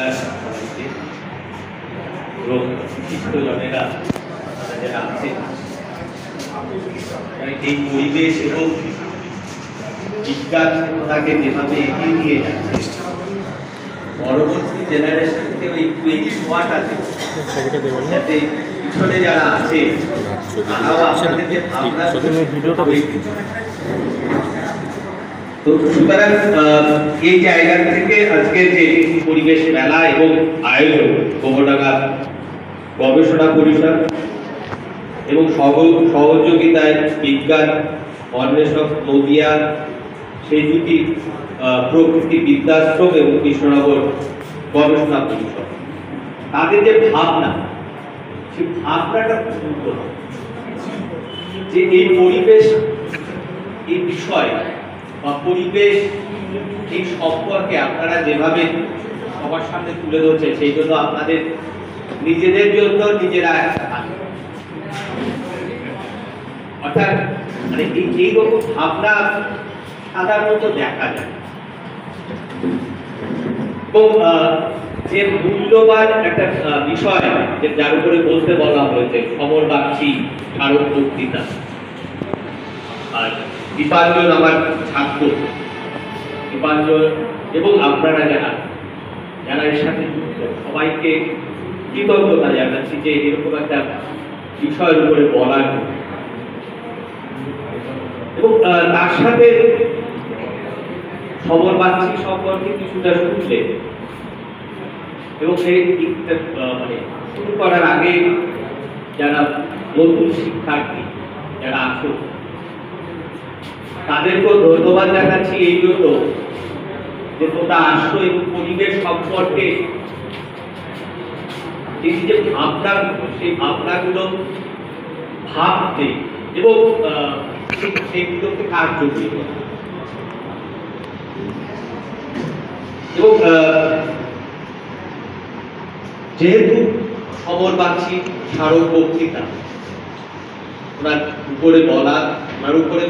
নমস্কার সবাইকে এবং বিশিষ্ট জনেরা যারা আছেন, এই পরিবেশ এবং বিজ্ঞান তাকে যেভাবে এগিয়ে নিয়ে যাচ্ছে, পরবর্তী জেনারেশনকে একটু এই ছোঁয়াট আছে, যাতে পিছনে যারা আছে তারাও আপনাদের যে ভাবনা তো সুতরাং এই জায়গা থেকে আজকের যে পরিবেশ মেলা এবং আয়োজন গোবরডাঙ্গা গবেষণা পরিষদ এবং সহযোগিতায় বিজ্ঞান অন্বেষক নদিয়া সেই দুটি প্রকৃতি বিদ্যাশ্রম এবং কৃষ্ণনগর গবেষণা পরিষদ, তাদের যে ভাবনা, সেই ভাবনাটা সুন্দর যে এই পরিবেশ, এই বিষয় বা পরিবেশ এই সম্পর্কে আপনারা যেভাবে সবার সামনে তুলে ধরছে, সেই জন্য আপনাদের নিজেদের জন্য নিজেরা অর্থাৎ মানে এইরকম ভাবনা সাধারণত দেখা যায় এবং যে মূল্যবান একটা বিষয় যার উপরে বলতে বলা হয়েছে সমরবাক্ষী স্মারক বক্তৃতা, আর দীপাঞ্জন আমার ছাত্র দীপাঞ্জন এবং আপনারা যারা এর সাথে যুক্ত সবাইকে কৃতজ্ঞতা জানাচ্ছি যে এরকম একটা বিষয়ের উপরে বলার এবং তার সাথে সমরবাক্ষী সম্পর্কে কিছুটা শুনলে এবং এই মানে শুরু করার আগে যারা নতুন শিক্ষার্থী যারা আছো তাদেরকেও ধন্যবাদ জানাচ্ছি এই জন্য যে তোমরা আসো এবং পরিবেশ সম্পর্কে এই যে ভাবনা, সেই ভাবনাগুলো ভাবতে এবং সেগুলোকে কার্যকরী এবং যেহেতু সমরবাক্ষী স্মারক বক্তৃতা ওনার উপরে বলা, ওনার উপরে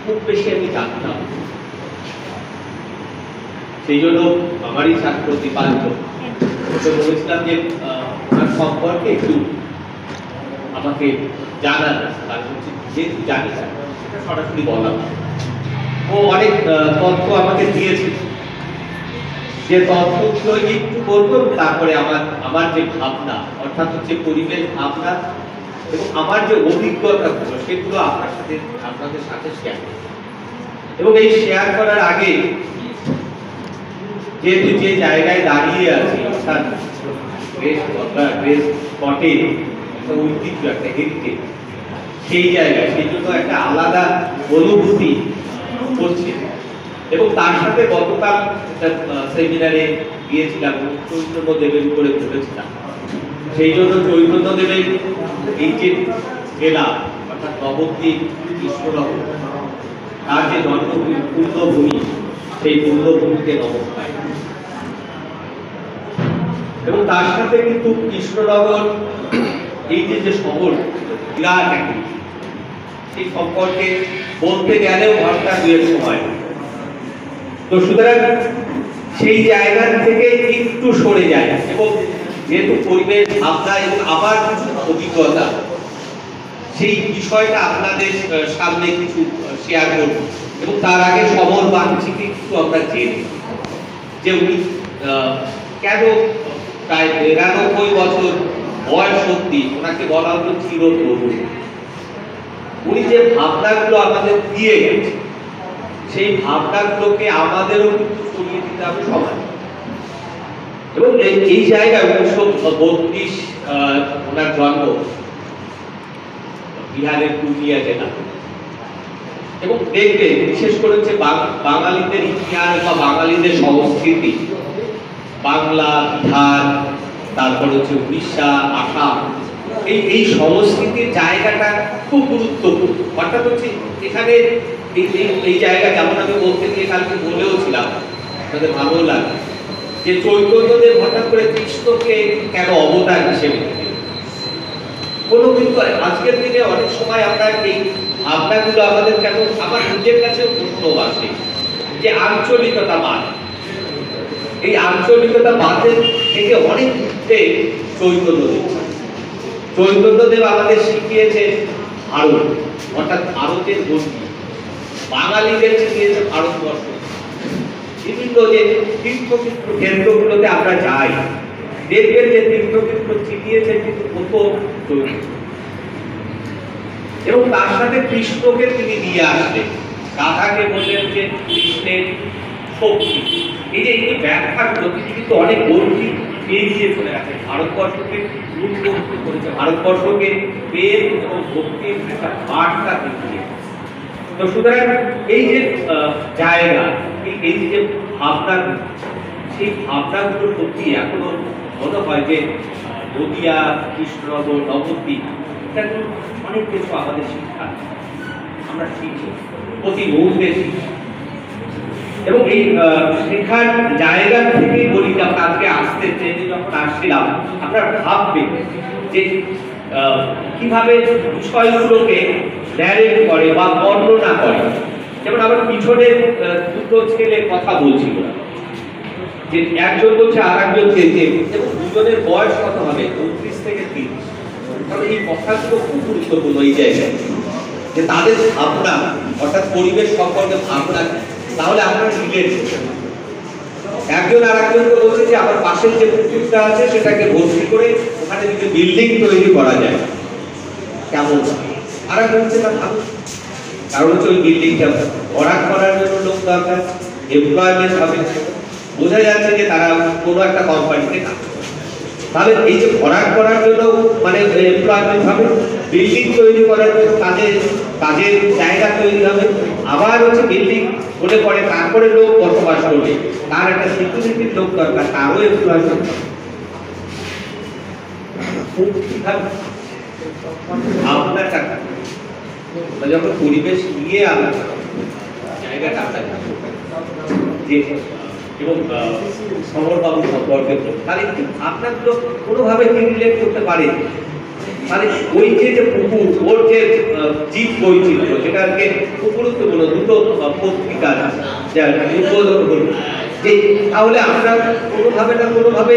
খুব বেশি আমি জানতাম, সেই জন্য আমারই ছাত্র দীপাঞ্জন বলেছিলাম যে ওনার সম্পর্কে একটু আমাকে জানা যায়, তার হচ্ছে যেহেতু জানি না সেটা সরাসরি বলা, ও অনেক তথ্য আমাকে দিয়েছে, যে তথ্যগুলো একটু বলবো, তারপরে আমার যে ভাবনা অর্থাৎ হচ্ছে পরিবেশ ভাবনা এবং আমার যে অভিজ্ঞতাগুলো সেগুলো আপনাদের সাথে শেয়ার করব। এবং এই শেয়ার করার আগে যেহেতু যে জায়গায় দাঁড়িয়ে আছি অর্থাৎ স্পটে একটা ঐতিহ্য, একটা হেরিটেজ, সেই জায়গায় সেই জন্য একটা আলাদা অনুভূতি করছে এবং তার সাথে গতকাল একটা সেমিনারে গিয়েছিলাম, চৈতন্যদেবের উপরে বলেছিলাম, সেই জন্য চৈতন্যদেবের এই যে জেলা অর্থাৎ নবদ্বীপ কৃষ্ণনগর, তার যে জন্মভূমি পূর্ণভূমি, সেই পূর্ণভূমিকে নমস্কার এবং তার সাথে কিন্তু কৃষ্ণনগর এই যে শহর বিরাট একটি, সেই সম্পর্কে বলতে গেলেও ঘন্টা দুয়ের সময়, তো সুতরাং সেই জায়গা থেকে একটু সরে যায় এবং যেহেতু পরিবেশ ভাবনা এবং আবার কিছু অভিজ্ঞতা, সেই বিষয়টা আপনাদের সামনে কিছু শেয়ার করব এবং তার আগে সমরবাক্ষীকে একটু আমরা জেনে যে উনি কেন প্রায় ৯২ বছর বয়স অবধি ওনাকে বলা হতো চিরতরুণ, উনি যে ভাবনাগুলো আমাদের দিয়ে গেছে সেই ভাবনাগুলোকে আমাদেরও কিন্তু ছড়িয়ে দিতে হবে সবাই এবং এই জায়গায় ১৯৩২ ওনার জন্ম বিহারের পুরুলিয়া জেলা এবং দেখবে বিশেষ করে হচ্ছে বাঙালিদের ইতিহাস বা বাঙালিদের সংস্কৃতি, বাংলা, বিহার, তারপর হচ্ছে উড়িষ্যা, আসাম, এই সংস্কৃতির জায়গাটা খুব গুরুত্বপূর্ণ। অর্থাৎ হচ্ছে এখানে এই জায়গা যেমন আমি বলতে গিয়ে কালকে বলেও ছিলাম, তাদের ভালো লাগে যে চৈতন্যদেব হঠাৎ করে কৃষ্ণকে কেন অবতার হিসেবে কোনো কিন্তু আজকের দিনে অনেক সময় আমরা এই ভাবনাগুলো আমাদের কেন আমার নিজের কাছে প্রশ্ন আসে যে আঞ্চলিকতা মান এই আঞ্চলিকতা বাদের থেকে অনেক উঠে চৈতন্যদেব। চৈতন্যদেব আমাদের শিখিয়েছে ভারত, অর্থাৎ ভারতের গতি, বাঙালিদের শিখিয়েছে ভারতবর্ষ। বিভিন্ন যে তীর্থক্ষেত্র কেন্দ্রগুলোতে আমরা যাই, দেখবেন যে তীর্থক্ষেত্র শিখিয়েছে কিন্তু প্রথম চৈতন্য, এবং তার সাথে কৃষ্ণকে তিনি নিয়ে আসলেন। রাধাকে বললেন যে কৃষ্ণের শক্তি। এই যে এই ব্যাখ্যাগুলো তিনি কিন্তু অনেক গভীর এড়িয়ে চলে গেছে, ভারতবর্ষকে রূপগ্রস্ত করেছে, ভারতবর্ষকে প্রেম এবং ভক্তির একটা বার্তা দিয়ে। তো সুতরাং এই যে জায়গা, এই যে ভাবনা, সেই ভাবনাগুলো সত্যি এখনো মনে হয় যে নদিয়া, কৃষ্ণনগর, নবদ্বীপ, এটা অনেক কিছু আমাদের শিক্ষা, আমরা শিখি, প্রতি মুহূর্তে শিখি। এবং এই শেখার জায়গা থেকে বলি যে আমরা আজকে আসতে ট্রেনে যখন আসছিলাম, আমরা ভাববেন যে কিভাবে বিষয়গুলোকে ন্যারেট করে বা বর্ণনা করে। যেমন আমার পিছনে দুটো ছেলে কথা বলছিল, যে একজন বলছে আর একজনকে, যে এবং দুজনের বয়স কত হবে, 29 থেকে 30। তাহলে এই কথাগুলো খুব গুরুত্বপূর্ণ এই জায়গায়, যে তাদের ভাবনা, অর্থাৎ পরিবেশ সম্পর্কে ভাবনা, তাহলে আমরা রিলেট করতে পারি। একজন আর একজনকে বলছে যে আমার পাশের যে পুকুরটা আছে সেটাকে ভর্তি করে ওখানে যদি বিল্ডিং তৈরি করা যায় কেমন, আর এক বলছে না ভালো, কারণ হচ্ছে ওই বিল্ডিংটা ভরাট করার জন্য লোক দরকার, এমপ্লয়মেন্ট হবে, বোঝা যাচ্ছে যে তারা কোনো একটা কোম্পানিতে কাজ করে। তাহলে এই যে ভরাট করার জন্য মানে এমপ্লয়মেন্ট হবে, বিল্ডিং তৈরি করার জন্য কাজের জায়গা তৈরি হবে, আবার হচ্ছে বিল্ডিং হলে পরে তারপরে লোক বসবাস করবে, তার একটা সিকিউরিটির লোক দরকার, তারও এমপ্লয়মেন্ট। আপনারটা যখন পরিবেশ নিয়ে আলাদা জায়গাটা যে এবং সমরবাবু সম্পর্কে, তাহলে আপনারগুলো কোনোভাবে কি রিলেট করতে পারে? মানে ওই যে পুকুর, ওর যে জীব বৈচিত্র্য, যেটাকে খুব গুরুত্বপূর্ণ, দুটো পত্রিকা উদ্বোধন করবো, যে তাহলে আমরা কোনোভাবে না কোনোভাবে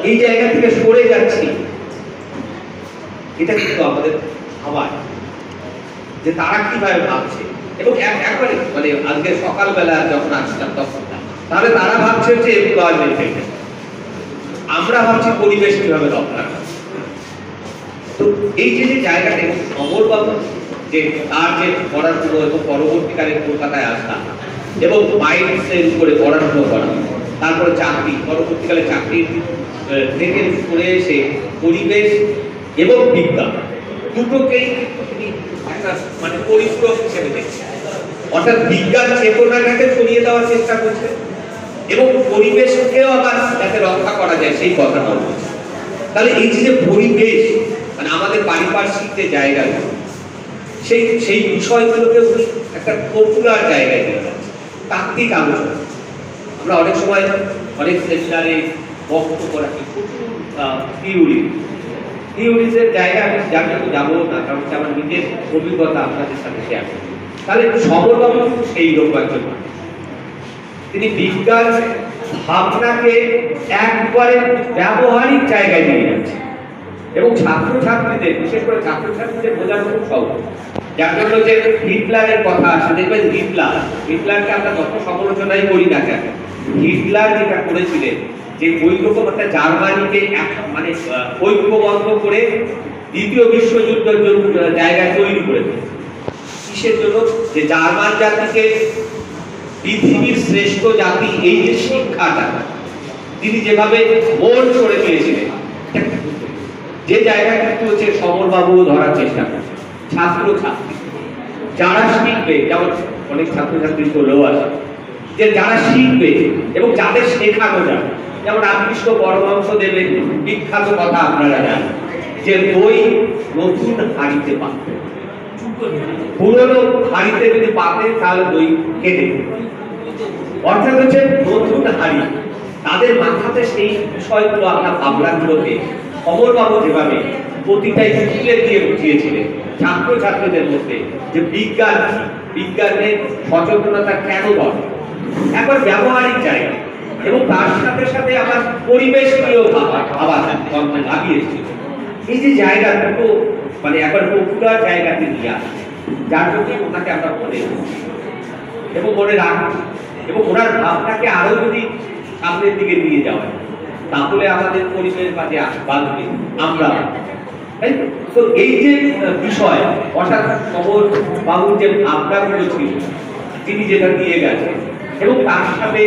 এই জায়গা থেকে সরে যাচ্ছি। এটা কিন্তু আমাদের ভাবায় যে তারা কিভাবে ভাবছে, এবং একবারে মানে আজকে সকালবেলা যখন আসছিলাম তখন, তাহলে তারা ভাবছে যে এমপ্লয়মেন্ট, আমরা ভাবছি পরিবেশ কিভাবে রক্ষা। তো এই যে জায়গাটা, এবং সমরবাবু যে তার যে পড়াশুনো এবং পরবর্তীকালে কলকাতায় আসা এবং মাইন্ডসের উপরে পড়াশুনো করা, তারপরে চাকরি, পরবর্তীকালে চাকরি থেকে করে এসে পরিবেশ এবং বিজ্ঞান দুটোকেই তিনি একটা মানে পরিপূরক হিসেবে দেখছেন, অর্থাৎ বিজ্ঞান চেতনাটাকে ছড়িয়ে দেওয়ার চেষ্টা করছে এবং পরিবেশকেও আবার যাতে রক্ষা করা যায় সেই কথাটা বলছে। তাহলে এই যে পরিবেশ মানে আমাদের পারিপার্শ্বিক যে জায়গাগুলো, সেই বিষয়গুলোকে একটা পপুলার জায়গায় নিয়ে যাচ্ছে, তাত্ত্বিক আলোচনা। আমরা অনেক সময় অনেক সেমিনারে বক্তব্য রাখি থিওরিজের জায়গায় আমি যাবো না, কারণ আমার নিজের অভিজ্ঞতা আপনাদের সাথে শেয়ার করি। তাহলে সমরবাবু কিন্তু সেই রকম একজন মানুষ, তিনি বিজ্ঞান ভাবনাকে একবারে ব্যবহারিক জায়গায় নিয়ে যাচ্ছে এবং ছাত্রছাত্রীদের, বিশেষ করে ছাত্রছাত্রীদের বোঝানো খুব সহজ। যার জন্য যে হিটলারের কথা আসে, দেখবেন হিটলারকে আমরা যত সমালোচনাই করি না কেন, হিটলার যেটা করেছিলেন যে ঐক্যবদ্ধ জার্মানিকে মানে ঐক্যবদ্ধ করে দ্বিতীয় বিশ্বযুদ্ধের জন্য জায়গায় তৈরি করে দিয়েছে। কিসের জন্য? যে জার্মান জাতিকে পৃথিবীর শ্রেষ্ঠ জাতি, এই যে শিক্ষাটা তিনি যেভাবে মোল্ড করে দিয়েছিলেন, যে জায়গা কিন্তু হচ্ছে সমরবাবু ধরার চেষ্টা করছে। ছাত্রছাত্রী যারা শিখবে, যেমন অনেক ছাত্রছাত্রী চলেও আসে, যে যারা শিখবে এবং যাদের শেখানো যায়, যেমন রামকৃষ্ণ পরমহংসদেবের বিখ্যাত কথা আপনারা জানেন যে দই নতুন হাঁড়িতে পাতে, পুরনো হাঁড়িতে যদি পাতে তাহলে দই কেটে, অর্থাৎ হচ্ছে নতুন হাঁড়ি। তাদের মাথাতে সেই বিষয়গুলো, আপনার ভাবনাগুলোকে সমরবাবু যেভাবে প্রতিটাই তুলে দিয়ে বুঝিয়েছিলেন ছাত্রছাত্রীদের মধ্যে, যে বিজ্ঞানের সচেতনতা কেন দরকার, একবার ব্যবহারিক জায়গা। এবং তার সাথে সাথে আমার পরিবেশ নিয়েও আবার লাগিয়েছিল। এই যে জায়গাটুকু মানে একবার পপুলার জায়গাতে নিয়ে আসছে, যার জন্য ওনাকে আমরা মনে এবং মনে রাখি এবং ওনার ভাবটাকে আরো যদি সামনের দিকে নিয়ে যাওয়া তাহলে আমাদের পরিবেশ মাঝে বাঁধবে আমরা, তাই তো? এই যে বিষয় অর্থাৎ খবর বাবুর যে ভাবনাগুলো ছিল তিনি যেটা দিয়ে গেছেন এবং তার সাথে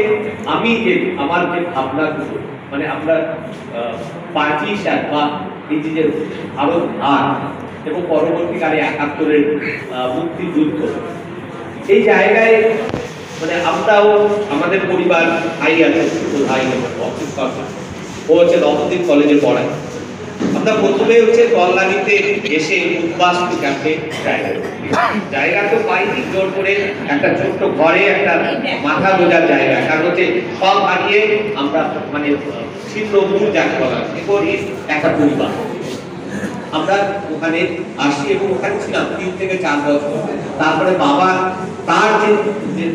আমি যে আমার যে ভাবনাগুলো মানে আমরা পার্টিশন বা এই যে ভারত ভাগ এবং পরবর্তীকালে ৭১-এর মুক্তিযুদ্ধ, এই জায়গায় মানে আমরাও আমাদের পরিবার ভাই আছে, ছোট ভাই অফিস করছে, ও হচ্ছে নবদ্বীপ কলেজে পড়ায়। আমরা প্রথমে হচ্ছে কল্যাণীতে এসে উদ্বাস্তু ক্যাম্পে জায়গা তো পাইনি, জোর করে একটা ছোট্ট ঘরে একটা মাথা গোজার জায়গা, কারণ হচ্ছে সব হারিয়ে আমরা মানে ছিন্ন দূর যাকে বলা হয় একটা পরিবার। আমরা ওখানে আসি এবং ওখানে ছিলাম ৩ থেকে ৪ বছর। তারপরে বাবা তার যে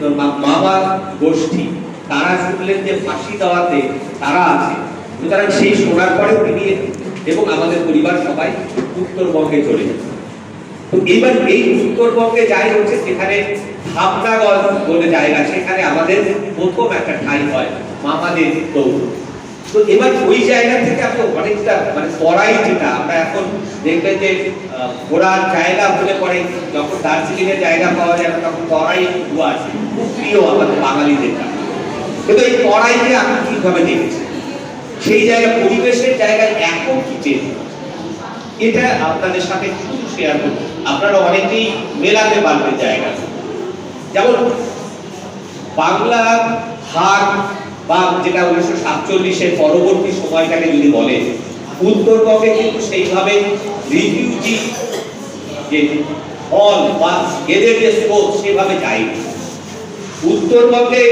বাবা গোষ্ঠী তারা শুনলেন যে ফাঁসি দেওয়াতে তারা আছে, সুতরাং সেই শোনার পরে তিনি এবং আমাদের পরিবার সবাই উত্তরবঙ্গে চলে যায়। তো এবার এই উত্তরবঙ্গে যাই হচ্ছে সেখানে ভাবনাগঞ্জ বলে জায়গা, সেখানে আমাদের প্রথম একটা ঠাঁই হয় মামাদের দৌড়। তো এবার ওই জায়গা থেকে আমরা অনেকটা মানে পড়াই যেটা আমরা এখন দেখবেন যে ঘোরার জায়গা বলে পড়ে, যখন দার্জিলিং এর জায়গা পাওয়া যায় না তখন পড়াই আছে খুব প্রিয় আমাদের বাঙালিদের। কিন্তু এই পড়াইকে আমি কিভাবে দেখেছি সেই জায়গা পরিবেশের জায়গায় এখন কি চেঞ্জ, এটা আপনাদের সাথে শুধু শেয়ার করব, আপনারা অনেকেই মেলাতে পারবেন জায়গা। যেমন বাংলা ভাগ বা যেটা ১৯৪৭-এর পরবর্তী সময়টাকে যদি বলে, উত্তরবঙ্গে কিন্তু সেইভাবে রিফিউজি যে হল বা এদের যে স্কোপ সেভাবে যায়নি। উত্তরবঙ্গে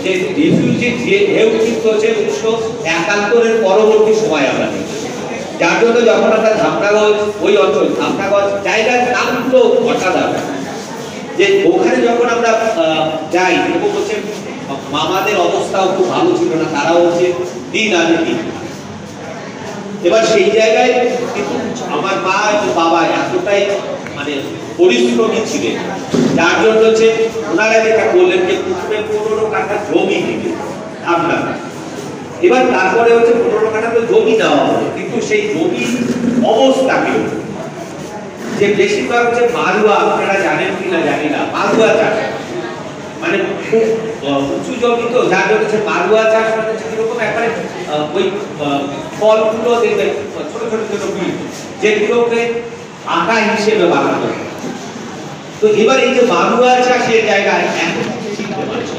যে রিফিউজি যে ঢেউ কিন্তু হচ্ছে ১৯৭১-এর পরবর্তী সময় আমরা দেখি, যার জন্য যখন আমরা ধামরাগঞ্জ ওই অঞ্চল ধামরাগঞ্জ জায়গার নামগুলো অসাধারণ, যে ওখানে যখন আমরা যাই এবং হচ্ছে মামাদের অবস্থাও খুব ভালো ছিল না, তারাও হচ্ছে দিন আনে দিন। এবার সেই জায়গায় কিন্তু আমার মা এবং বাবা এতটাই মানে পরিশ্রমী ছিলেন, যার জন্য হচ্ছে ওনারা যেটা বললেন যে প্রথমে ১৫ কাঠা জমি দিবে আমরা, এবার তারপরে হচ্ছে ১৫ কাঠা তো জমি দেওয়া হবে, কিন্তু সেই জমির অবস্থাকে যে বেশিরভাগ হচ্ছে মালুয়া, আপনারা জানেন কিনা জানি না, মালুয়া চাষ মানে খুব উঁচু জমি, তো যার জন্য হচ্ছে মালুয়া চাষ মানে কিরকম একবারে ওই ফলগুলো দেখবেন ছোট ছোট ছোট বীজ যেগুলোকে আটা হিসেবে বানানো। তো এবার এই যে মালুয়া চাষের জায়গায় এখন শিখতে পারছি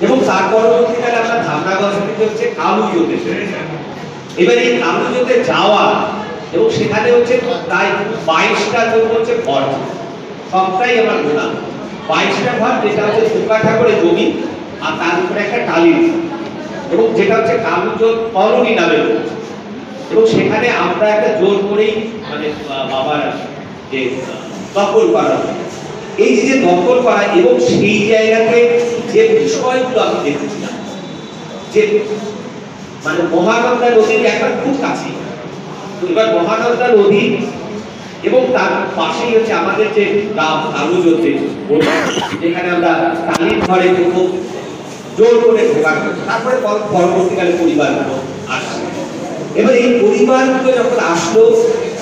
এবং তার পরবর্তীকালে আমরা ধামরাগঞ্জ থেকে হচ্ছে কালুজোতে, এবার এই কালুজোতে যাওয়া এবং সেখানে হচ্ছে প্রায় ২২টা ঘর হচ্ছে ঘর, সবটাই আমার গোনা ২২টা ঘর, যেটা হচ্ছে ২ কাঠা করে জমি আর তার উপরে একটা টালির এবং যেটা হচ্ছে কালুজোত কলোনি নামে, এবং সেখানে আমরা একটা জোর করেই মানে বাবার যে দখল করা, এই যে দখল করা এবং সেই জায়গাতে যে বিষয়গুলো আমি দেখেছিলাম যে মানে মহানন্দা নদীর একবার খুব কাছে, এবার মহানন্দা নদী এবং তার পাশেই হচ্ছে আমাদের যে গ্রাম কালুজোতে, যেখানে আমরা টালির ঘরে খুব জোর করে ঢোকা, তারপরে পরবর্তীকালে পরিবারগুলো আসছে। এবার এই পরিবারগুলো যখন আসলো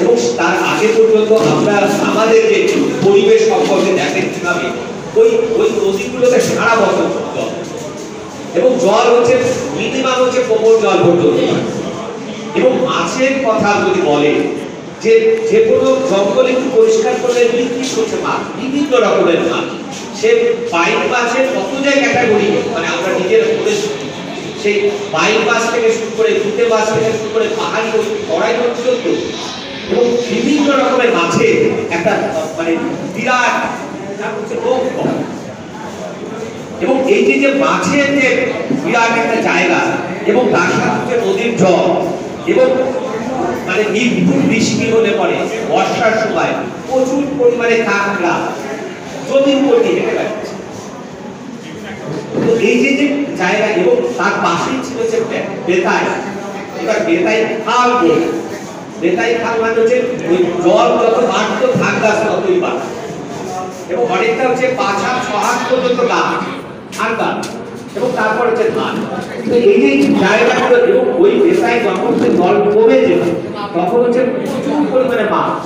এবং তার আগে পর্যন্ত আমরা আমাদের যে পরিবেশ সম্পর্কে দেখেন কিভাবে ওই ওই নদীগুলোতে সারা বছর জল এবং জল হচ্ছে মিনিমাম হচ্ছে কোমর জল পর্যন্ত, এবং মাছের কথা যদি বলে যে যে কোনো জঙ্গল একটু পরিষ্কার করলে নির্দিষ্ট হচ্ছে মাছ, বিভিন্ন রকমের মাছ, সে বাইক মাছের কত যায় ক্যাটাগরি মানে আমরা নিজের সেই বাইক মাছ থেকে শুরু করে দুধে মাছ থেকে শুরু করে পাহাড়ি ওই কড়াই পর্যন্ত এবং বিভিন্ন রকমের মাছের একটা মানে বিরাট হচ্ছে এবং এই যে মাছের যে বিরাট একটা জায়গা এবং তার সাথে নদীর জল এবং মানে নির্ভুল বৃষ্টি হলে পরে বর্ষার সময় প্রচুর পরিমাণে কাঁকড়া জমির উপর দিয়ে হেঁটে বেড়াচ্ছে। তো এই যে যে জায়গা এবং তার পাশেই ছিল যে বেতাই, এবার বেতাই খাল বলে, বেতাই খাল মানে হচ্ছে ওই জল যত বাড়তো ধান গাছ ততই বাড়ে এবং অনেকটা হচ্ছে ৫ হাত ৬ হাত পর্যন্ত গাছ ধান গাছ এবং তারপর হচ্ছে ধান। তো এই যে জায়গাগুলো এবং ওই বেতাই যখন হচ্ছে জল কমে যেত তখন হচ্ছে প্রচুর পরিমাণে মাছ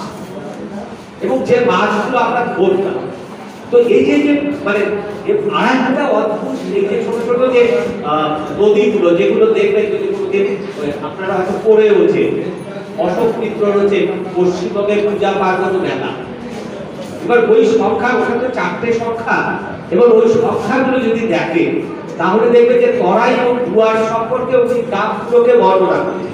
এবং যে মাছগুলো আমরা ধরতাম। তো এই যে যে মানে আরেকটা অদ্ভুত এই যে ছোট ছোট যে নদীগুলো যেগুলো দেখবেন আপনারা হয়তো পড়ে ওঠে, অশোক মিত্র রয়েছে পশ্চিমবঙ্গের পূজা পার্বণ মেলা। এবার ওই সংখ্যা, ওখানে তো 4টে সংখ্যা, এবার ওই সংখ্যাগুলো যদি দেখে তাহলে দেখবে যে তরাই এবং দুয়ার সম্পর্কে ওই গ্রামগুলোকে বর্ণনা করে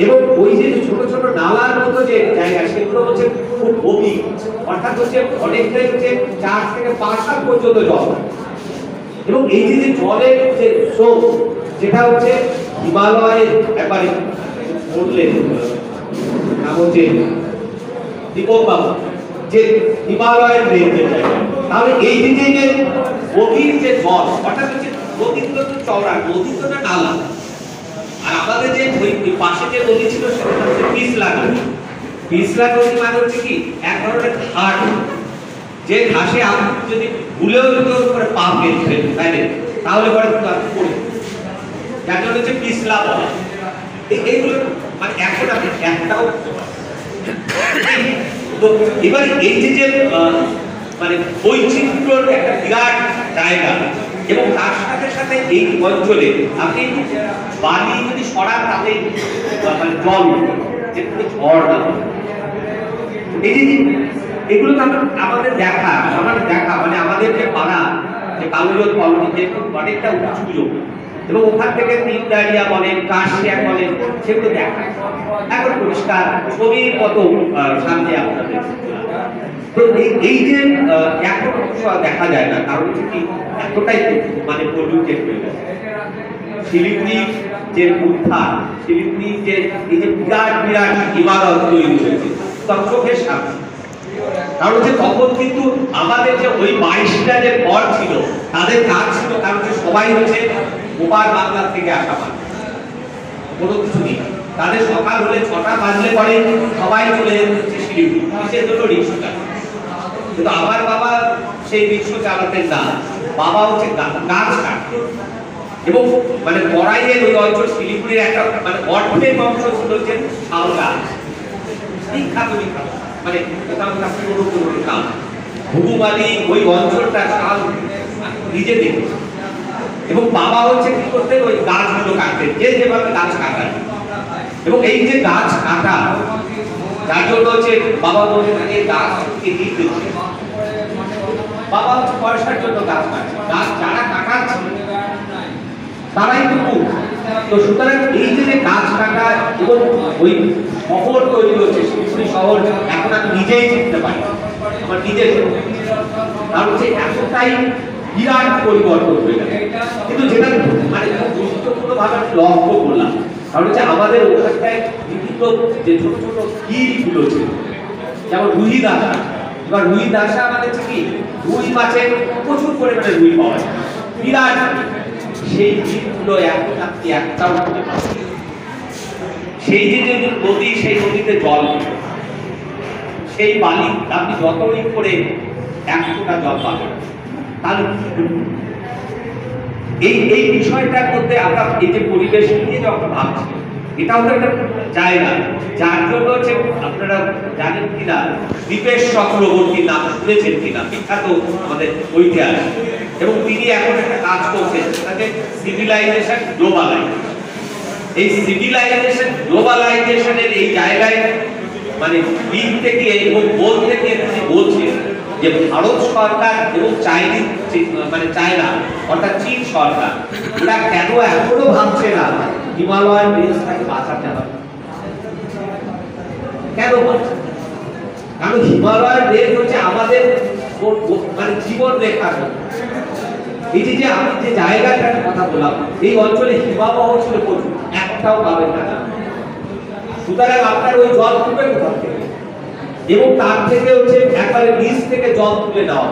এবং ওই যে ছোট ছোট নালার মতো যে জায়গা সেগুলো হচ্ছে খুব গভীর, অর্থাৎ হচ্ছে অনেকটাই হচ্ছে 4 থেকে 5 হাত পর্যন্ত জল এবং এই যে জলের যে স্রোত যেটা হচ্ছে হিমালয়ের একবারে বললেন নাম হচ্ছে দীপক বাবু যে হিমালয়ের রেঞ্জের জায়গা, তাহলে এই যে যে গভীর যে জল অর্থাৎ হচ্ছে নদীগুলো তো চওড়া, নদী তো না নালা, আর আমাদের যে ওই পাশে যে নদী ছিল সেটা হচ্ছে পিছলা নদী। পিছলা নদী মানে হচ্ছে কি এক ধরনের ঘাট, যে ঘাসে আপনি যদি ভুলেও যদি ওর উপরে পা ফেলতেন তাহলে পরে কিন্তু আপনি পড়ে যার জন্য হচ্ছে পিছলা বলা। এইগুলো মানে এখন আপনি একটাও তো এবার এই যে মানে বৈচিত্র্যর একটা বিরাট জায়গা এবং তার সাথে সাথে এই অঞ্চলে আপনি বালি যদি সরান তাতে মানে জল যে ঝড় না এই যে এগুলো তো আমাদের দেখা মানে আমাদের যে পাড়া যে কালুরত কলোনি যে অনেকটা উঁচু এবং ওখান থেকে তিনদারিয়া বলেন, কাশিয়া বলেন, সেগুলো দেখা এখন পরিষ্কার ছবির মতো সামনে আপনাদের। তো এই যে এখন দেখা যায় না, কারণ কি এতটাই মানে পলিউটেড হয়ে গেছে। শিলিগুড়ি যে উত্থান, শিলিগুড়ি যে এই যে বিরাট বিরাট ইমারত তৈরি হয়েছে তখন চোখের সামনে, কারণ হচ্ছে তখন কিন্তু আমাদের যে ওই 22টা যে ঘর ছিল তাদের কাজ ছিল, কারণ সবাই হচ্ছে ওপার বাংলা থেকে আসা মানুষ, কোনো কিছু নেই। তাদের সকাল হলে 6টা বাজলে পরে সবাই চলে যেতে শিলিগুড়ি, কিসের জন্য? রিক্সা। কিন্তু আমার বাবা সেই রিক্সা চালাতেন না, বাবা হচ্ছে গাছ কাটতেন এবং মানে বড়াইয়ের ওই অঞ্চল শিলিগুড়ির একটা মানে অর্ধেক অংশ ছিল হচ্ছে শাল গাছ, বিখ্যাত বিখ্যাত মানে হুগুমালি ওই অঞ্চলটা শাল নিজে দেখেছে এবং বাবা হচ্ছে কি করতেন ওই গাছগুলো কাটতেন, যে যেভাবে গাছ কাটান এবং এই যে গাছ কাটা যার জন্য হচ্ছে বাবা বলতে থাকে গাছ দিতে বাবা হচ্ছে পয়সার জন্য গাছ কাটছে, গাছ যারা কাটাচ্ছে তারাই তো সুতরাং এই যে গাছ কাটা এবং ওই শহর তৈরি হচ্ছে, শিলিগুড়ি শহর এখন আমি নিজেই চিনতে পারি, আমার নিজের কারণ হচ্ছে এতটাই বিরাট পরিবর্তন হয়ে গেছে। কিন্তু যেটা মানে গুরুত্বপূর্ণ ভাবে লক্ষ্য করলাম কারণ হচ্ছে আমাদের ওখানটায় বিভিন্ন যে ছোট ছোট হিলগুলো ছিল, যেমন রুই দাসা। এবার রুই দাসা মানে কি রুই মাছের প্রচুর পরিমাণে রুই পাওয়া যায়, বিরাট সেই হিলগুলো এখন আপনি একটাও করতে পারেন। সেই যে নদী, সেই নদীতে জল, সেই বালি আপনি যতই করে 1 ফোঁটা জল পাবেন। তাহলে এই বিষয়টার মধ্যে আমরা এই যে পরিবেশ নিয়ে যখন ভাবছি, এটাও তো একটা জায়গা যার জন্য হচ্ছে আপনারা জানেন কিনা দীপেশ চক্রবর্তীর নাম শুনেছেন কিনা, বিখ্যাত আমাদের ঐতিহাসিক, এবং তিনি এখন একটা কাজ করছেন তাকে সিভিলাইজেশন গ্লোবালাইজেশন। এই সিভিলাইজেশন গ্লোবালাইজেশনের এই জায়গায় মানে লিখতে গিয়ে এবং বলতে গিয়ে তিনি বলছেন যে ভারত সরকার এবং চায়না অর্থাৎ চীন সরকার এরা কেন এখনো ভাবছে না হিমালয়ান রেঞ্জটাকে বাঁচাতে হবে? কেন ভাবছে? কারণ হিমালয়ান রেঞ্জ হচ্ছে আমাদের মানে জীবন রেখা। এই যে আমি যে জায়গাটার কথা বললাম এই অঞ্চলে হিমাবহ ছিল প্রচুর, একটাও পাবেন না। সুতরাং আপনার ওই জল তুলবে কোথা থেকে? এবং তার থেকে হচ্ছে একবারে নিচ থেকে জল তুলে নেওয়া,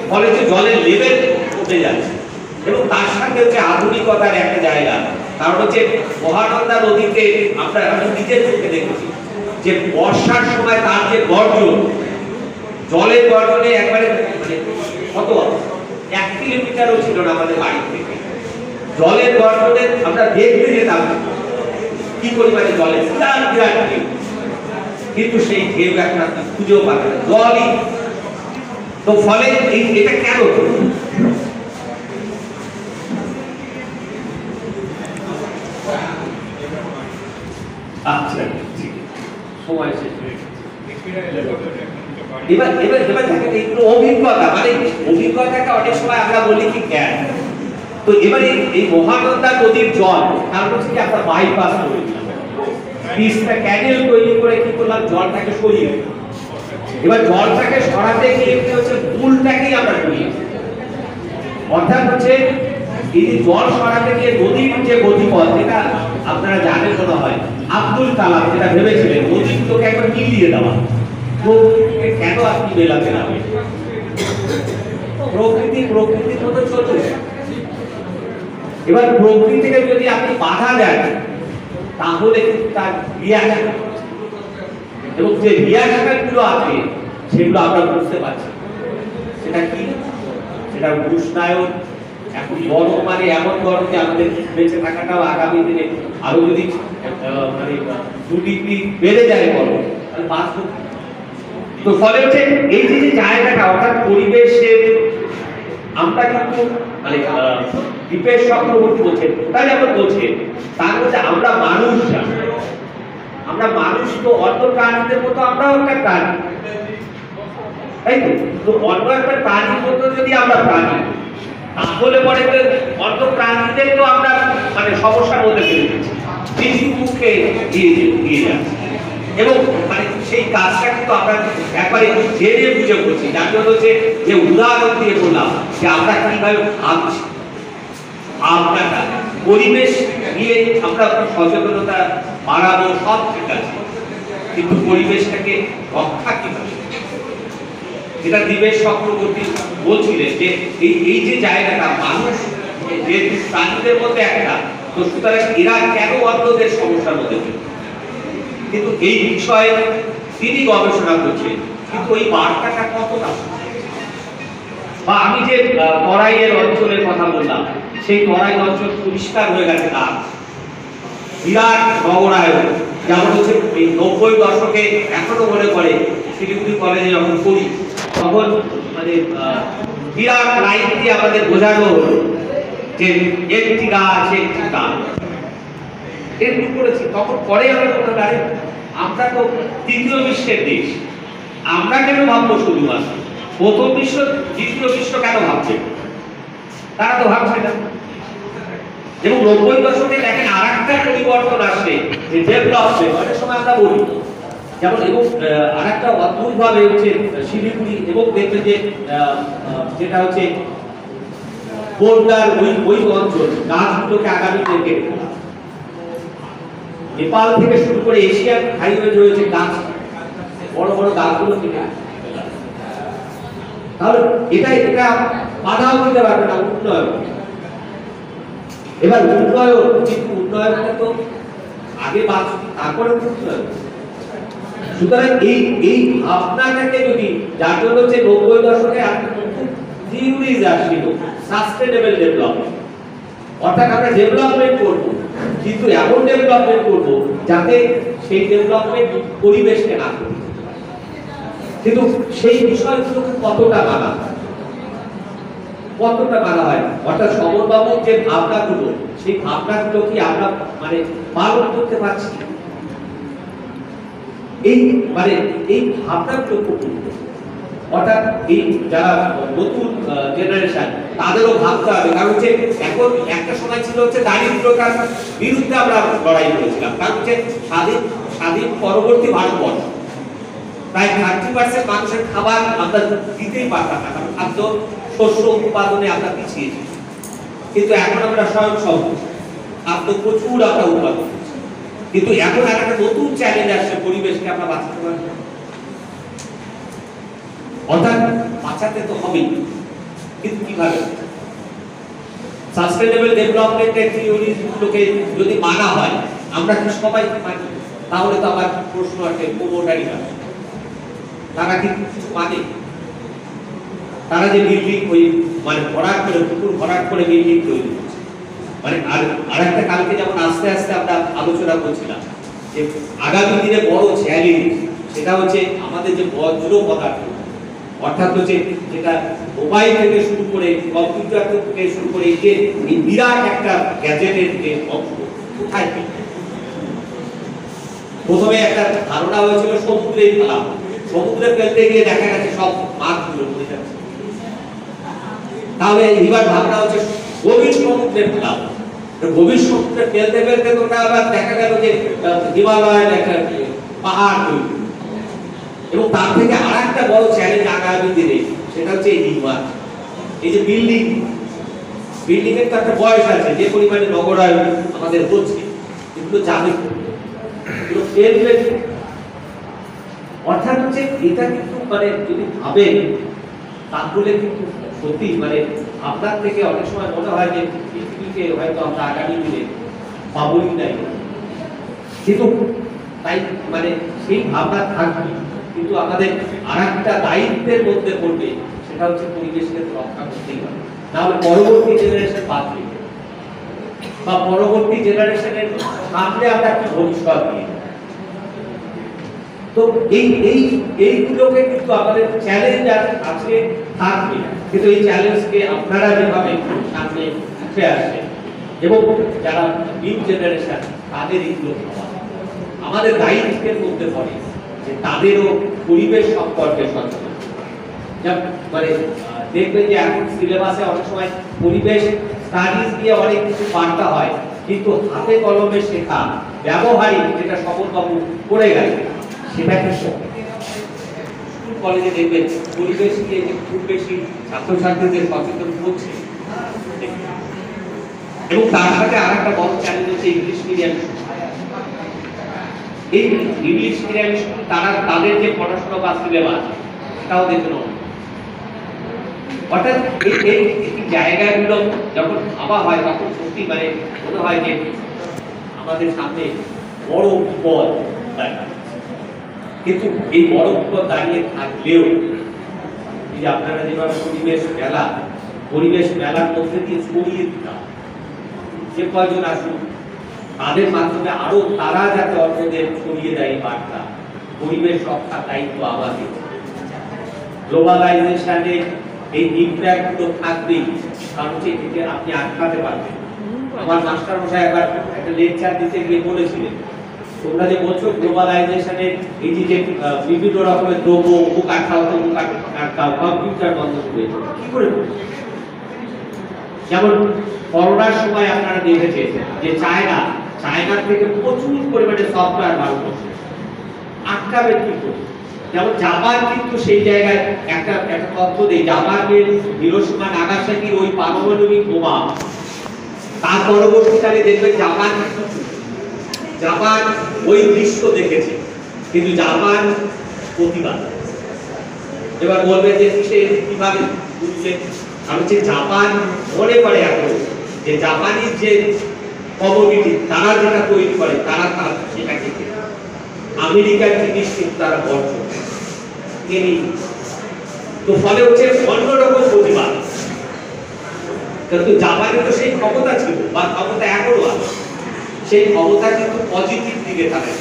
ফলে যে জলের লেভেল উঠে যাচ্ছে এবং তার সাথে হচ্ছে আধুনিকতার একটা জায়গা। কারণ হচ্ছে মহানন্দা নদীতে আমরা নিজের চোখে দেখেছি যে বর্ষার সময় তার যে গর্জন, জলের গর্জনে একবারে মানে কত 1 কিলোমিটারও ছিল না আমাদের বাড়ি থেকে। জলের গর্জনে আমরা দেখতে যেতাম কি পরিমাণে জলে বিরাট বিরাট ঢেউ, কিন্তু সেই ঢেউ একটা খুঁজেও পাবে না, জলই। তো ফলে এটা কেন আচ্ছা সময় শেষ হয়ে গেছে। এবার দেখেন এইগুলো অভিজ্ঞতা, মানে অভিজ্ঞতাটা অনেক সময় আমরা বলি কি জ্ঞান। তো এবারে এই মহানন্দা নদীর জল তার হচ্ছে কি আমরা বাইপাস করে দিলাম, পিসটা ক্যানেল তৈরি করে কি করলাম, জলটাকে সরিয়ে দিলাম। এবার জলটাকে সরাতে গিয়ে কি হচ্ছে, পুলটাকেই আমরা সরিয়ে দিলাম। অর্থাৎ হচ্ছে এই যে জল সরাতে গিয়ে নদীর যে গতিপথ, যেটা আপনারা জানেন মনে হয় আব্দুল কালাম যেটা ভেবেছিলেন নদীগুলোকে একবার মিলিয়ে দেওয়া। প্রকৃতিকে কেন আপনি মেলাতে যাবেন? প্রকৃতির মতো চলছে। এবার প্রকৃতিকে যদি আপনি বাধা দেন তাহলে কিন্তু তার রিয়াকশন, এবং যে রিয়াকশন গুলো আছে সেগুলো আমরা বুঝতে পারছি। সেটা কি? সেটা উষ্ণায়ন। এখন গরম মানে এমন গরম যে আমাদের বেঁচে থাকাটাও আগামী দিনে আরো যদি মানে 2 ডিগ্রি বেড়ে যায় গরম, তাহলে বাঁচবো। তো ফলে হচ্ছে এই যে জায়গাটা, অর্থাৎ পরিবেশের আমরা কিন্তু মানে দ্বীপের চক্রবর্তী বলছেন, তাহলে আমরা বলছেন তার মধ্যে আমরা মানুষ, আমরা মানুষ তো অন্য প্রাণীদের মতো আমরাও একটা প্রাণী, তাই তো? অন্য একটা প্রাণীর মতো যদি আমরা প্রাণী, তাহলে পরে অন্য প্রাণীদের তো আমরা মানে সমস্যার মধ্যে ফেলে দিচ্ছি, মৃত্যু মুখে দিয়ে যাচ্ছি। এবং মানে সেই কাজটা কিন্তু আমরা একবারে জেনে বুঝে করছি। যার জন্য হচ্ছে যে উদাহরণ দিয়ে বললাম যে আমরা কিভাবে ভাবছি, ভাবনাটা পরিবেশ নিয়ে আমরা সচেতনতা বাড়াবো, সব ঠিক আছে, কিন্তু পরিবেশটাকে রক্ষা কিভাবে, যেটা দিবেশ চক্রবর্তী বলছিলেন যে এই যে জায়গাটা মানুষ যে প্রাণীদের মধ্যে একটা, তো সুতরাং এরা কেন অন্যদের সমস্যার মধ্যে, কিন্তু এই বিষয়ে তিনি গবেষণা করছেন। কিন্তু ওই বার্তাটা কতটা, বা আমি যে তরাইয়ের অঞ্চলের কথা বললাম, সেই তরাই অঞ্চল পরিষ্কার হয়ে গেছে না, বিরাট নগরায়ন। যেমন হচ্ছে এই 90 দশকে এখনো মনে করে শিলিগুড়ি কলেজে যখন পড়ি তখন মানে বিরাট লাইন দিয়ে আমাদের বোঝানো হলো যে একটি গাছ একটি গাছ, এরকম করেছি। তখন পরে আমরা বলতে পারি আমরা তো তৃতীয় বিশ্বের দেশ, আমরা কেন ভাববো শুধুমাত্র প্রথম বিশ্ব, দ্বিতীয় বিশ্ব কেন ভাবছে? তারা তো ভাবছে না। এবং 90 দশকে দেখেন আর একটা পরিবর্তন আসবে, যে ডেভেলপমেন্ট, অনেক সময় আমরা বলি যেমন, এবং আর একটা অদ্ভুত ভাবে হচ্ছে শিলিগুড়ি এবং দেখবেন যে যেটা হচ্ছে বর্ডার ওই অঞ্চল গাছগুলোকে আগামী দিনে নেপাল থেকে শুরু করে এশিয়ার হাইওয়ে রয়েছে, গাছ বড় বড় গাছগুলো কেটে, তাহলে এটা বাধাও দিতে পারবে না উন্নয়ন। এবার উন্নয়ন, কিন্তু উন্নয়নটা তো আগে বাঁচবে তারপরে উন্নয়ন। সুতরাং এই ভাবনাটাকে যদি, যার জন্য হচ্ছে 90 দশকে খুব থিওরিজ আসছিল সাস্টেনেবল ডেভেলপমেন্ট, অর্থাৎ আমরা ডেভেলপমেন্ট করব, কিন্তু এমন ডেভেলপমেন্ট করব যাতে সেই ডেভেলপমেন্ট পরিবেশকে না করে। কিন্তু সেই বিষয়গুলোকে কতটা মানা হয়, অর্থাৎ সমরবাবুর যে ভাবনাগুলো, সেই ভাবনাগুলো কি আমরা মানে পালন করতে পারছি? এই মানে এই ভাবনাগুলো খুব, অর্থাৎ এই যারা নতুন জেনারেশন তাদেরও ভাবতে হবে। কারণ হচ্ছে এখন একটা সময় ছিল হচ্ছে দারিদ্রতার বিরুদ্ধে আমরা লড়াই করেছিলাম, কারণ হচ্ছে স্বাধীন পরবর্তী ভারতবর্ষ প্রায় 30% মানুষের খাবার আমরা দিতেই পারতাম না, কারণ খাদ্য শস্য উৎপাদনে আমরা পিছিয়েছি। কিন্তু এখন আমরা স্বয়ংসম্পূর্ণ, খাদ্য প্রচুর আমরা উৎপাদন করছি, কিন্তু এখন আর একটা নতুন চ্যালেঞ্জ আসছে, পরিবেশকে আমরা বাঁচাতে পারবো, অর্থাৎ বাঁচাতে তো হবেই, কিন্তু কিভাবে? সাস্টেনেবল ডেভেলপমেন্টের থিওরিগুলোকে যদি মানা হয়, আমরা কি সবাই মানি? তাহলে তো আবার প্রশ্ন আছে প্রমোটারি না, তারা কি কিছু মানে? তারা যে বিল্ডিং ওই মানে ভরাট করে পুকুর ভরাট করে বিল্ডিং তৈরি করছে, মানে আর একটা কালকে যেমন আস্তে আস্তে আমরা আলোচনা করছিলাম যে আগামী দিনে বড় চ্যালেঞ্জ সেটা হচ্ছে আমাদের যে বজ্র পদার্থ, অর্থাৎ হচ্ছে যেটা মোবাইল থেকে শুরু করে কম্পিউটার থেকে শুরু করে এই যে এই বিরাট একটা গ্যাজেটের যে অংশ কোথায় প্রথমে একটা ধারণা হয়েছিল সমুদ্রে ফেলা, সমুদ্রে ফেলতে গিয়ে দেখা গেছে সব মাছগুলো পড়ে যাচ্ছে। তাহলে এবার ভাবনা হচ্ছে গভীর সমুদ্রে ফেলা, গভীর সমুদ্রে ফেলতে ফেলতে তো ওটা আবার দেখা গেল যে হিমালয়ের একটা পাহাড় তৈরি, এবং তার থেকে আর একটা বড় চ্যালেঞ্জ আগামী দিনে সেটা হচ্ছে এই নির্মাণ, এই যে বিল্ডিং, বিল্ডিং এর তো একটা বয়স আছে, যে পরিমাণে নগরায়ন আমাদের হচ্ছে এগুলো যাবে, এগুলো ফেলবে। অর্থাৎ হচ্ছে এটা কিন্তু মানে যদি ভাবেন তাহলে কিন্তু সত্যি মানে আপনার থেকে অনেক সময় মনে হয় যে পৃথিবীকে হয়তো আমরা আগামী দিনে পাবই নাই, কিন্তু তাই মানে সেই ভাবনা থাকবে, কিন্তু আমাদের আর একটা দায়িত্বের মধ্যে পড়বে, সেটা হচ্ছে পরিবেশকে রক্ষা করতেই হবে, নাহলে পরবর্তী জেনারেশন বাঁচবে বা পরবর্তী জেনারেশনের সামনে আমরা কি ভবিষ্যৎ নিয়ে। তো এইগুলোকে কিন্তু আমাদের চ্যালেঞ্জ আছে থাকবে, কিন্তু এই চ্যালেঞ্জকে আপনারা যেভাবে সামনে উঠে আসছে এবং যারা নিউ জেনারেশন তাদের এইগুলো আমাদের দায়িত্বের মধ্যে পড়ে যে তাদেরও পরিবেশ সম্পর্কে সচেতন। মানে দেখবেন যে এখন সিলেবাসে অনেক সময় পরিবেশ স্টাডিজ দিয়ে অনেক কিছু বার্তা হয়, কিন্তু হাতে কলমে শেখা ব্যবহারিক যেটা সফলবাবু করে গেছে সেটাকে স্কুল কলেজে দেখবেন পরিবেশ নিয়ে যে খুব বেশি ছাত্রছাত্রীদের সচেতন করছে, এবং তার সাথে আর একটা বড় চ্যালেঞ্জ হচ্ছে ইংলিশ মিডিয়াম। এই ইংলিশ মিডিয়াম স্কুল তারা তাদের যে পড়াশোনা বা সিলেবাস সেটাও দেখুন, অর্থাৎ এই জায়গাগুলো যখন ভাবা হয় তখন সত্যি মানে মনে হয় যে আমাদের সামনে বড় বিপদ দাঁড়িয়ে, কিন্তু এই বড় বিপদ দাঁড়িয়ে থাকলেও এই যে আপনারা যেভাবে পরিবেশ মেলার মধ্যে দিয়ে ছড়িয়ে দিতাম, যে কয়জন আসুন তাদের মাধ্যমে আরো তারা যাতে অন্যদের ছড়িয়ে দেয় বার্তা, পরিবেশ রক্ষার দায়িত্ব আমাদের। গ্লোবালাইজেশনে এই ইমপ্যাক্ট গুলো থাকবেই, কারণ হচ্ছে এটাকে আপনি আটকাতে পারবেন। আমার মাস্টার মশাই একবার একটা লেকচার দিতে গিয়ে বলেছিলেন, তোমরা যে বলছো গ্লোবালাইজেশনে এই যে বিভিন্ন রকমের দ্রব্য মুখ আটকাও কম্পিউটার বন্ধ করে কি করে, যেমন করোনার সময় আপনারা দেখেছেন যে চায়নার থেকে প্রচুর পরিমাণে সফটওয়্যার বার করছে, আটকাবে কি করে? যেমন জাপান কিন্তু সেই জায়গায় একটা তথ্য দেয়, জাপানের হিরোশিমা নাগাসাকির ওই পারমাণবিক বোমা, তার পরবর্তীকালে দেখবেন জাপান ওই দৃশ্য দেখেছে, কিন্তু জাপান প্রতিবাদ। এবার বলবেন যে সে কিভাবে বুঝলে, আমি হচ্ছে জাপান মনে করে এখন যে জাপানি যে কমোডিটি তারা যেটা তৈরি করে তারা সেটাকে আমেরিকার জিনিস কিন্তু তারা বর্জন কেনি, তো ফলে হচ্ছে অন্যরকম প্রতিবাদ। কিন্তু জাপানে তো সেই ক্ষমতা ছিল বা ক্ষমতা এখনো আছে, সেই ক্ষমতা কিন্তু পজিটিভ দিকে থাকে।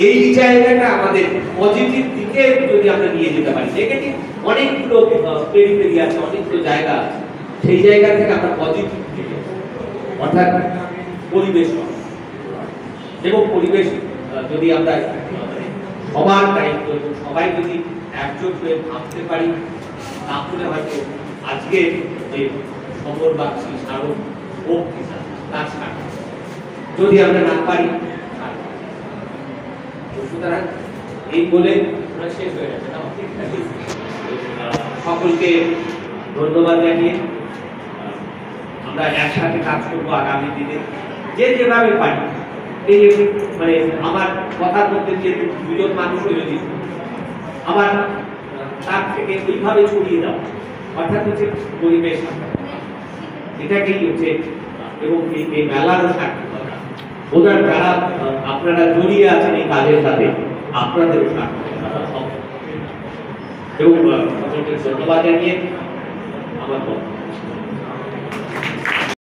এই জায়গাটা আমাদের পজিটিভ দিকে যদি আমরা নিয়ে যেতে পারি, নেগেটিভ অনেকগুলো পেরিফেরি আছে, অনেকগুলো জায়গা আছে, সেই জায়গা থেকে আমরা পজিটিভ দিকে অর্থাৎ পরিবেশ এবং পরিবেশ যদি আমরা সবার দায়িত্ব এবং সবাই যদি একজোট হয়ে ভাবতে পারি, তাহলে হয়তো আজকে যে খবর বাক্সি স্মারক হোক তার সাথে যদি আমরা না পারি, সুতরাং এই বলে শেষ হয়ে গেছে। সকলকে ধন্যবাদ জানিয়ে আমরা একসাথে কাজ করবো আগামী দিনে, যে যেভাবে পারি। এই মানে আমার কথার মধ্যে যে দুজন মানুষ হয়েছে, আবার তার থেকে এইভাবে ছড়িয়ে দাও, অর্থাৎ হচ্ছে পরিবেশ এটাকেই হচ্ছে এবং এই মেলারও সার্থকতা ওনার যারা আপনারা জড়িয়ে আছেন এই কাজের সাথে আপনাদেরও সার্থকতা সব এবং সকলকে ধন্যবাদ জানিয়ে আমার